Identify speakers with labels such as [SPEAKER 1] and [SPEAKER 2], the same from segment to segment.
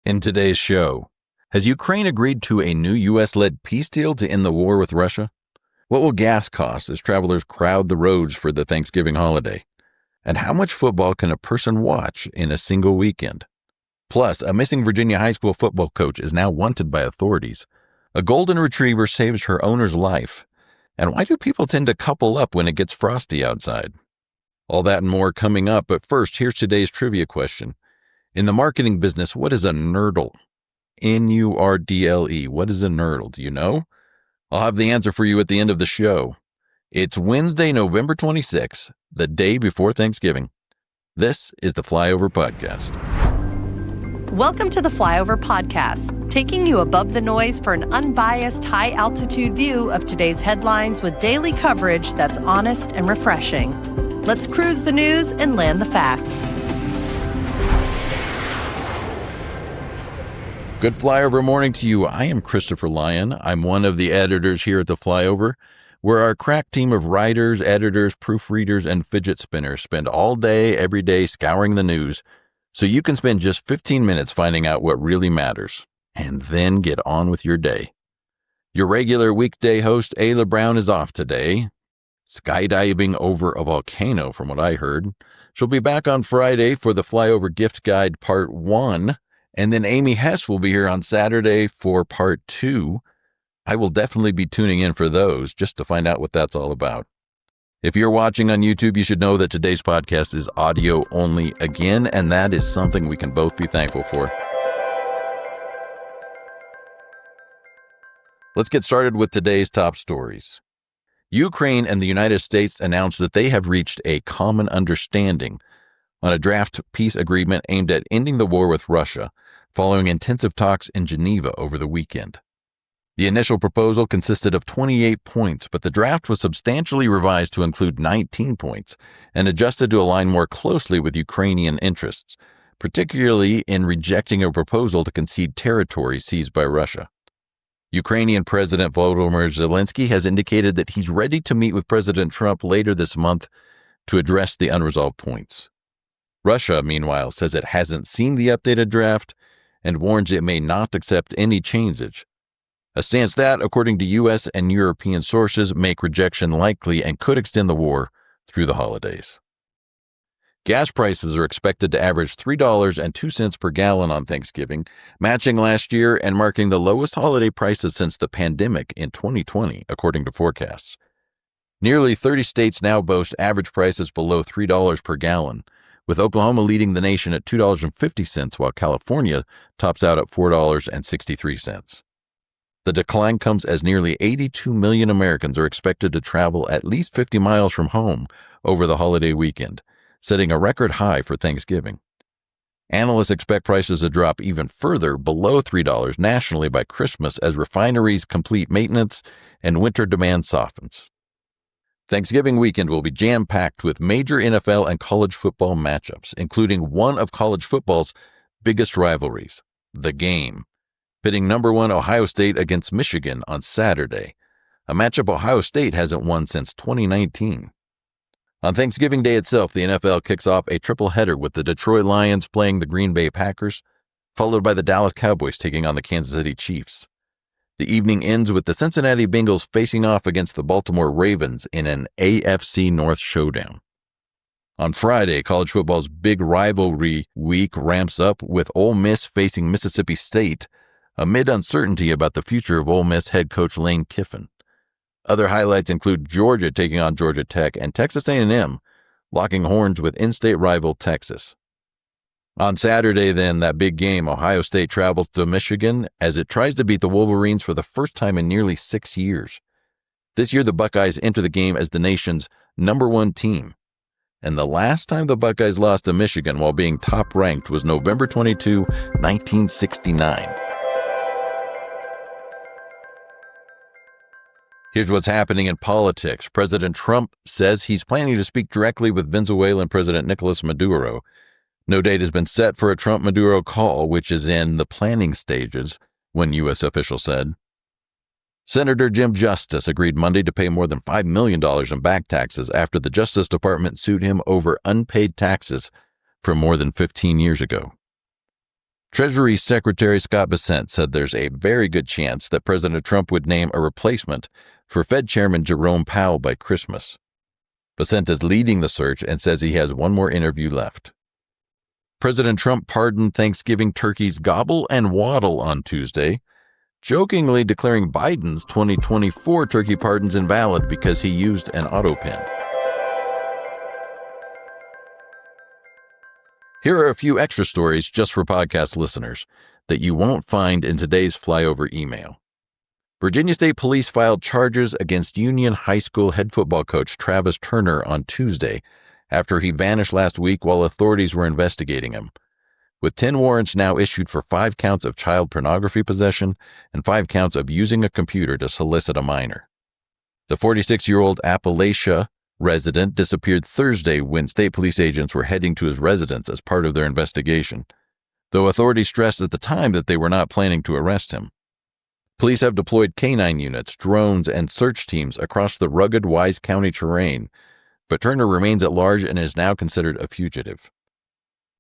[SPEAKER 1] In today's show, has Ukraine agreed to a new U.S.-led peace deal to end the war with Russia? What will gas cost as travelers crowd the roads for the Thanksgiving holiday? And how much football can a person watch in a single weekend? Plus, a missing Virginia high school football coach is now wanted by authorities. A golden retriever saves her owner's life. And why do people tend to couple up when it gets frosty outside? All that and more coming up, but first, here's today's trivia question. In the marketing business, what is a nurdle? N-U-R-D-L-E. What is a nurdle? Do you know? I'll have the answer for you at the end of the show. It's Wednesday, November 26th, the day before Thanksgiving. This is the Flyover Podcast.
[SPEAKER 2] Welcome to the Flyover Podcast, taking you above the noise for an unbiased, high-altitude view of today's headlines with daily coverage that's honest and refreshing. Let's cruise the news and land the facts.
[SPEAKER 1] Good Flyover morning to you. I am Christopher Lyon. I'm one of the editors here at the Flyover, where our crack team of writers, editors, proofreaders, and fidget spinners spend all day, every day scouring the news so you can spend just 15 minutes finding out what really matters and then get on with your day. Your regular weekday host, Ayla Brown, is off today, skydiving over a volcano from what I heard. She'll be back on Friday for the Flyover Gift Guide Part 1. And then Amy Hess will be here on Saturday for Part 2. I will definitely be tuning in for those just to find out what that's all about. If you're watching on YouTube, you should know that today's podcast is audio only again, and that is something we can both be thankful for. Let's get started with today's top stories. Ukraine and the United States announced that they have reached a common understanding on a draft peace agreement aimed at ending the war with Russia, following intensive talks in Geneva over the weekend. The initial proposal consisted of 28 points, but the draft was substantially revised to include 19 points and adjusted to align more closely with Ukrainian interests, particularly in rejecting a proposal to concede territory seized by Russia. Ukrainian President Volodymyr Zelensky has indicated that he's ready to meet with President Trump later this month to address the unresolved points. Russia, meanwhile, says it hasn't seen the updated draft and warns it may not accept any changes, a stance that, according to U.S. and European sources, make rejection likely and could extend the war through the holidays. Gas prices are expected to average $3.02 per gallon on Thanksgiving, matching last year and marking the lowest holiday prices since the pandemic in 2020, according to forecasts. Nearly 30 states now boast average prices below $3 per gallon, with Oklahoma leading the nation at $2.50, while California tops out at $4.63. The decline comes as nearly 82 million Americans are expected to travel at least 50 miles from home over the holiday weekend, setting a record high for Thanksgiving. Analysts expect prices to drop even further below $3 nationally by Christmas as refineries complete maintenance and winter demand softens. Thanksgiving weekend will be jam-packed with major NFL and college football matchups, including one of college football's biggest rivalries, the game, pitting number 1 Ohio State against Michigan on Saturday, a matchup Ohio State hasn't won since 2019. On Thanksgiving Day itself, the NFL kicks off a triple-header with the Detroit Lions playing the Green Bay Packers, followed by the Dallas Cowboys taking on the Kansas City Chiefs. The evening ends with the Cincinnati Bengals facing off against the Baltimore Ravens in an AFC North showdown. On Friday, college football's big rivalry week ramps up with Ole Miss facing Mississippi State amid uncertainty about the future of Ole Miss head coach Lane Kiffin. Other highlights include Georgia taking on Georgia Tech and Texas A&M locking horns with in-state rival Texas. On Saturday, then, that big game, Ohio State travels to Michigan as it tries to beat the Wolverines for the first time in nearly 6 years. This year, the Buckeyes enter the game as the nation's number 1 team. And the last time the Buckeyes lost to Michigan while being top-ranked was November 22, 1969. Here's what's happening in politics. President Trump says he's planning to speak directly with Venezuelan President Nicolas Maduro. No date has been set for a Trump-Maduro call, which is in the planning stages, one U.S. official said. Senator Jim Justice agreed Monday to pay more than $5 million in back taxes after the Justice Department sued him over unpaid taxes from more than 15 years ago. Treasury Secretary Scott Bessent said there's a very good chance that President Trump would name a replacement for Fed Chairman Jerome Powell by Christmas. Bessent is leading the search and says he has one more interview left. President Trump pardoned Thanksgiving turkeys Gobble and Waddle on Tuesday, jokingly declaring Biden's 2024 turkey pardons invalid because he used an autopen. Here are a few extra stories just for podcast listeners that you won't find in today's flyover email. Virginia State Police filed charges against Union High School head football coach Travis Turner on Tuesday after he vanished last week while authorities were investigating him, with 10 warrants now issued for 5 counts of child pornography possession and 5 counts of using a computer to solicit a minor. The 46-year-old Appalachia resident disappeared Thursday when state police agents were heading to his residence as part of their investigation, though authorities stressed at the time that they were not planning to arrest him. Police have deployed canine units, drones, and search teams across the rugged Wise County terrain, but Turner remains at large and is now considered a fugitive.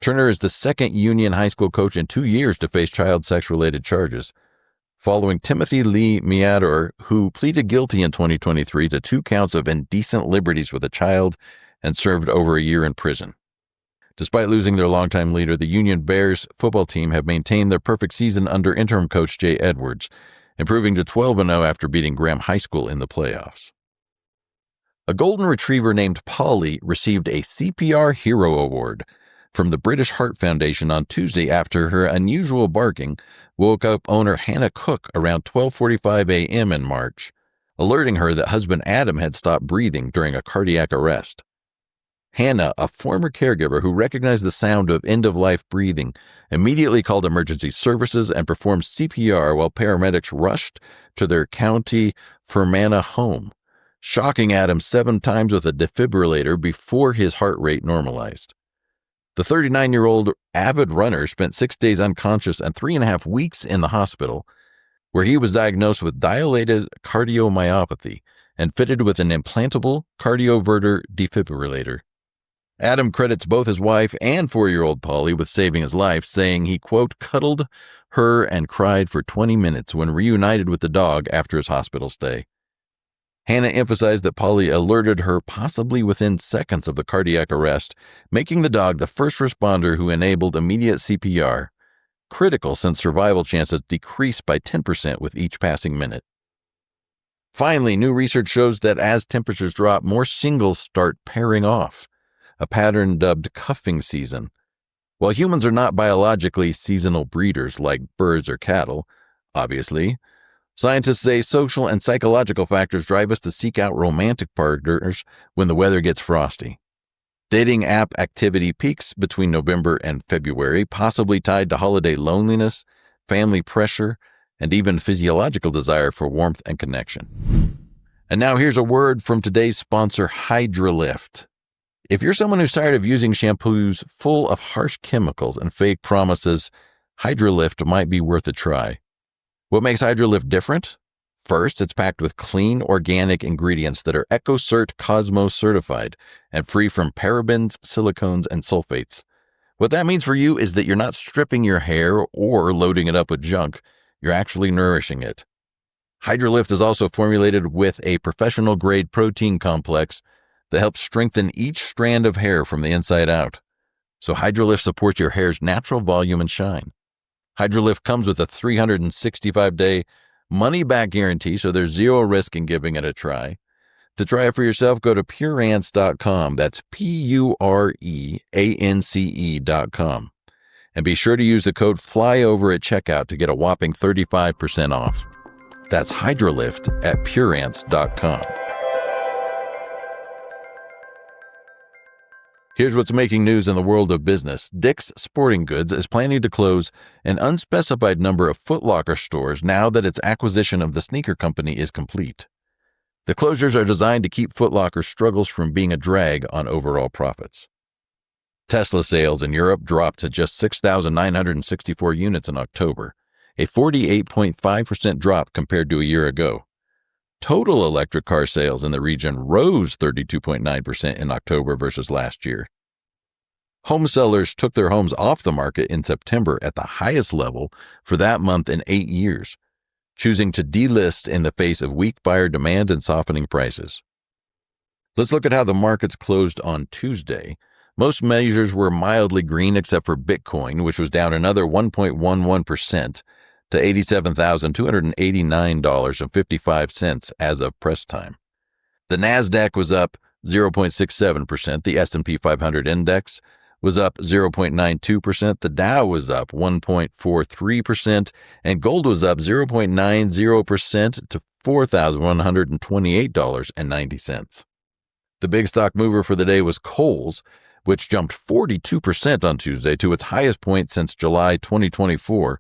[SPEAKER 1] Turner is the second Union High School coach in 2 years to face child sex-related charges, following Timothy Lee Meador, who pleaded guilty in 2023 to 2 counts of indecent liberties with a child and served over a year in prison. Despite losing their longtime leader, the Union Bears football team have maintained their perfect season under interim coach Jay Edwards, improving to 12-0 after beating Graham High School in the playoffs. A golden retriever named Polly received a CPR Hero Award from the British Heart Foundation on Tuesday after her unusual barking woke up owner Hannah Cook around 12:45 a.m. in March, alerting her that husband Adam had stopped breathing during a cardiac arrest. Hannah, a former caregiver who recognized the sound of end-of-life breathing, immediately called emergency services and performed CPR while paramedics rushed to their County Fermanagh home, shocking Adam 7 times with a defibrillator before his heart rate normalized. The 39-year-old avid runner spent 6 days unconscious and 3.5 weeks in the hospital, where he was diagnosed with dilated cardiomyopathy and fitted with an implantable cardioverter defibrillator. Adam credits both his wife and 4-year-old Polly with saving his life, saying he, quote, cuddled her and cried for 20 minutes when reunited with the dog after his hospital stay. Hannah emphasized that Polly alerted her possibly within seconds of the cardiac arrest, making the dog the first responder who enabled immediate CPR, critical since survival chances decrease by 10% with each passing minute. Finally, new research shows that as temperatures drop, more singles start pairing off, a pattern dubbed cuffing season. While humans are not biologically seasonal breeders like birds or cattle, obviously, scientists say social and psychological factors drive us to seek out romantic partners when the weather gets frosty. Dating app activity peaks between November and February, possibly tied to holiday loneliness, family pressure, and even physiological desire for warmth and connection. And now here's a word from today's sponsor, Hydralift. If you're someone who's tired of using shampoos full of harsh chemicals and fake promises, Hydralift might be worth a try. What makes Hydralift different? First, it's packed with clean, organic ingredients that are EcoCert Cosmos certified and free from parabens, silicones, and sulfates. What that means for you is that you're not stripping your hair or loading it up with junk. You're actually nourishing it. Hydralift is also formulated with a professional-grade protein complex that helps strengthen each strand of hair from the inside out. So Hydralift supports your hair's natural volume and shine. Hydralift comes with a 365-day money-back guarantee, so there's zero risk in giving it a try. To try it for yourself, go to pureance.com. That's pureance.com. And be sure to use the code FLYOVER at checkout to get a whopping 35% off. That's Hydralift at pureance.com. Here's what's making news in the world of business. Dick's Sporting Goods is planning to close an unspecified number of Foot Locker stores now that its acquisition of the sneaker company is complete. The closures are designed to keep Foot Locker's struggles from being a drag on overall profits. Tesla sales in Europe dropped to just 6,964 units in October, a 48.5% drop compared to a year ago. Total electric car sales in the region rose 32.9% in October versus last year. Home sellers took their homes off the market in September at the highest level for that month in 8 years, choosing to delist in the face of weak buyer demand and softening prices. Let's look at how the markets closed on Tuesday. Most measures were mildly green except for Bitcoin, which was down another 1.11% to $87,289.55 as of press time. The Nasdaq was up 0.67%, the S&P 500 index was up 0.92%, the Dow was up 1.43%, and gold was up 0.90% to $4,128.90. The big stock mover for the day was Kohl's, which jumped 42% on Tuesday to its highest point since July 2024,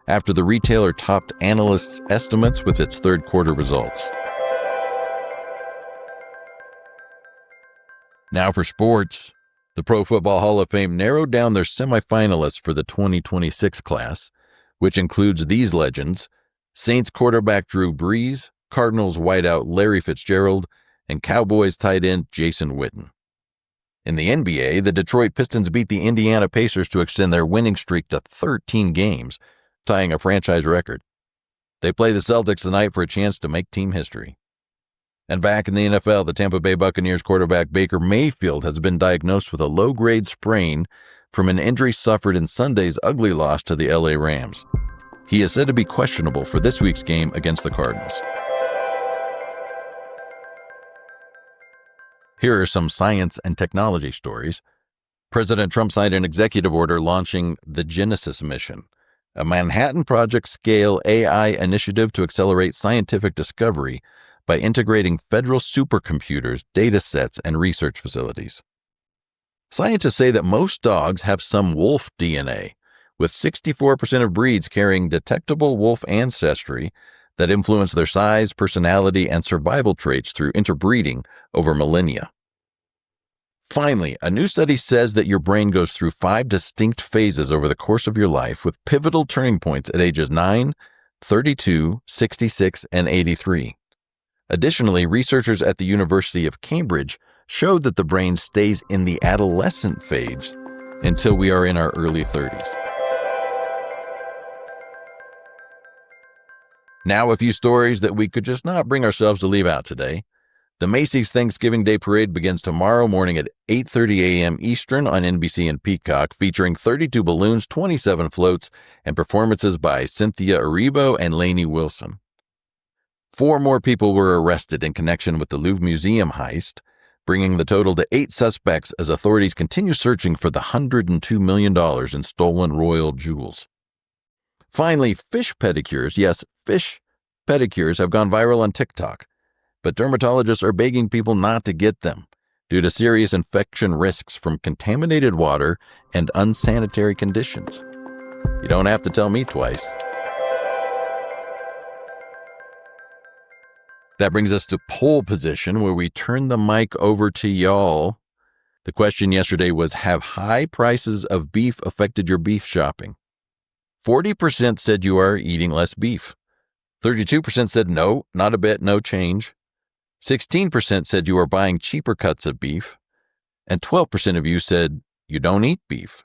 [SPEAKER 1] after the retailer topped analysts' estimates with its third quarter results. Now for sports. The Pro Football Hall of Fame narrowed down their semifinalists for the 2026 class, which includes these legends: Saints quarterback Drew Brees, Cardinals wideout Larry Fitzgerald, and Cowboys tight end Jason Witten. In the NBA, the Detroit Pistons beat the Indiana Pacers to extend their winning streak to 13 games, tying a franchise record. They play the Celtics tonight for a chance to make team history. And back in the NFL, the Tampa Bay Buccaneers quarterback Baker Mayfield has been diagnosed with a low-grade sprain from an injury suffered in Sunday's ugly loss to the LA Rams. He is said to be questionable for this week's game against the Cardinals. Here are some science and technology stories. President Trump signed an executive order launching the Genesis mission, a Manhattan Project-scale AI initiative to accelerate scientific discovery by integrating federal supercomputers, data sets, and research facilities. Scientists say that most dogs have some wolf DNA, with 64% of breeds carrying detectable wolf ancestry that influence their size, personality, and survival traits through interbreeding over millennia. Finally, a new study says that your brain goes through 5 distinct phases over the course of your life, with pivotal turning points at ages 9, 32, 66, and 83. Additionally, researchers at the University of Cambridge showed that the brain stays in the adolescent phase until we are in our early 30s. Now, a few stories that we could just not bring ourselves to leave out today. The Macy's Thanksgiving Day Parade begins tomorrow morning at 8:30 a.m. Eastern on NBC and Peacock, featuring 32 balloons, 27 floats, and performances by Cynthia Erivo and Lainey Wilson. 4 more people were arrested in connection with the Louvre Museum heist, bringing the total to 8 suspects as authorities continue searching for the $102 million in stolen royal jewels. Finally, fish pedicures, yes, fish pedicures have gone viral on TikTok, but dermatologists are begging people not to get them due to serious infection risks from contaminated water and unsanitary conditions. You don't have to tell me twice. That brings us to pole position, where we turn the mic over to y'all. The question yesterday was, have high prices of beef affected your beef shopping? 40% said you are eating less beef. 32% said no, not a bit, no change. 16% said you are buying cheaper cuts of beef. And 12% of you said you don't eat beef.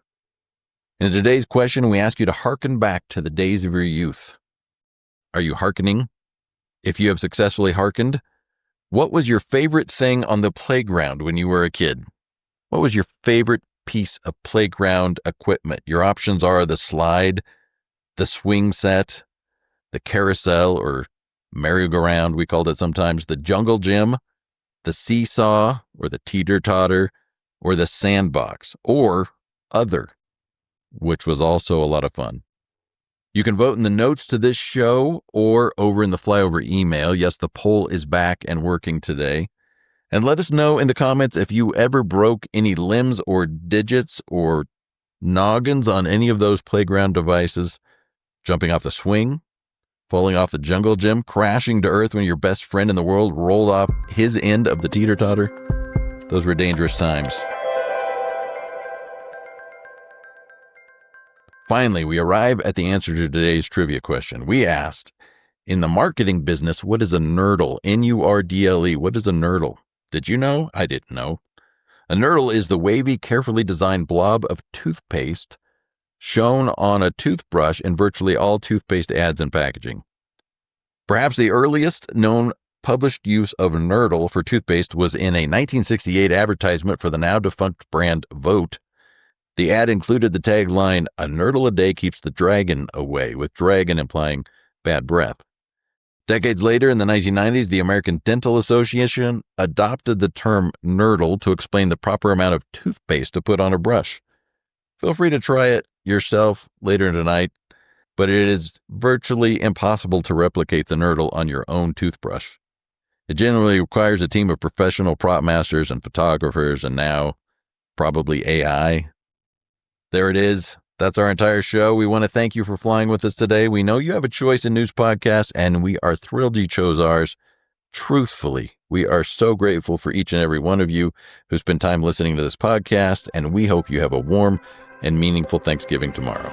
[SPEAKER 1] In today's question, we ask you to hearken back to the days of your youth. Are you hearkening? If you have successfully hearkened, what was your favorite thing on the playground when you were a kid? What was your favorite piece of playground equipment? Your options are the slide, the swing set, the carousel or merry-go-round, we called it sometimes, the jungle gym, the seesaw or the teeter-totter, or the sandbox, or other, which was also a lot of fun. You can vote in the notes to this show or over in the flyover email. Yes, the poll is back and working today. And let us know in the comments if you ever broke any limbs or digits or noggins on any of those playground devices. Jumping off the swing, falling off the jungle gym, crashing to earth when your best friend in the world rolled off his end of the teeter-totter. Those were dangerous times. Finally, we arrive at the answer to today's trivia question. We asked, in the marketing business, what is a nurdle? N-U-R-D-L-E. What is a nurdle? Did you know? I didn't know. A nurdle is the wavy, carefully designed blob of toothpaste shown on a toothbrush in virtually all toothpaste ads and packaging. Perhaps the earliest known published use of nurdle for toothpaste was in a 1968 advertisement for the now-defunct brand Vote. The ad included the tagline, "A nurdle a day keeps the dragon away," with dragon implying bad breath. Decades later, in the 1990s, the American Dental Association adopted the term nurdle to explain the proper amount of toothpaste to put on a brush. Feel free to try it yourself later tonight, but it is virtually impossible to replicate the nurdle on your own toothbrush. It generally requires a team of professional prop masters and photographers, and now probably AI. There it is. That's our entire show. We want to thank you for flying with us today. We know you have a choice in news podcasts, and we are thrilled you chose ours. Truthfully, we are so grateful for each and every one of you who spent time listening to this podcast, and we hope you have a warm and meaningful Thanksgiving tomorrow.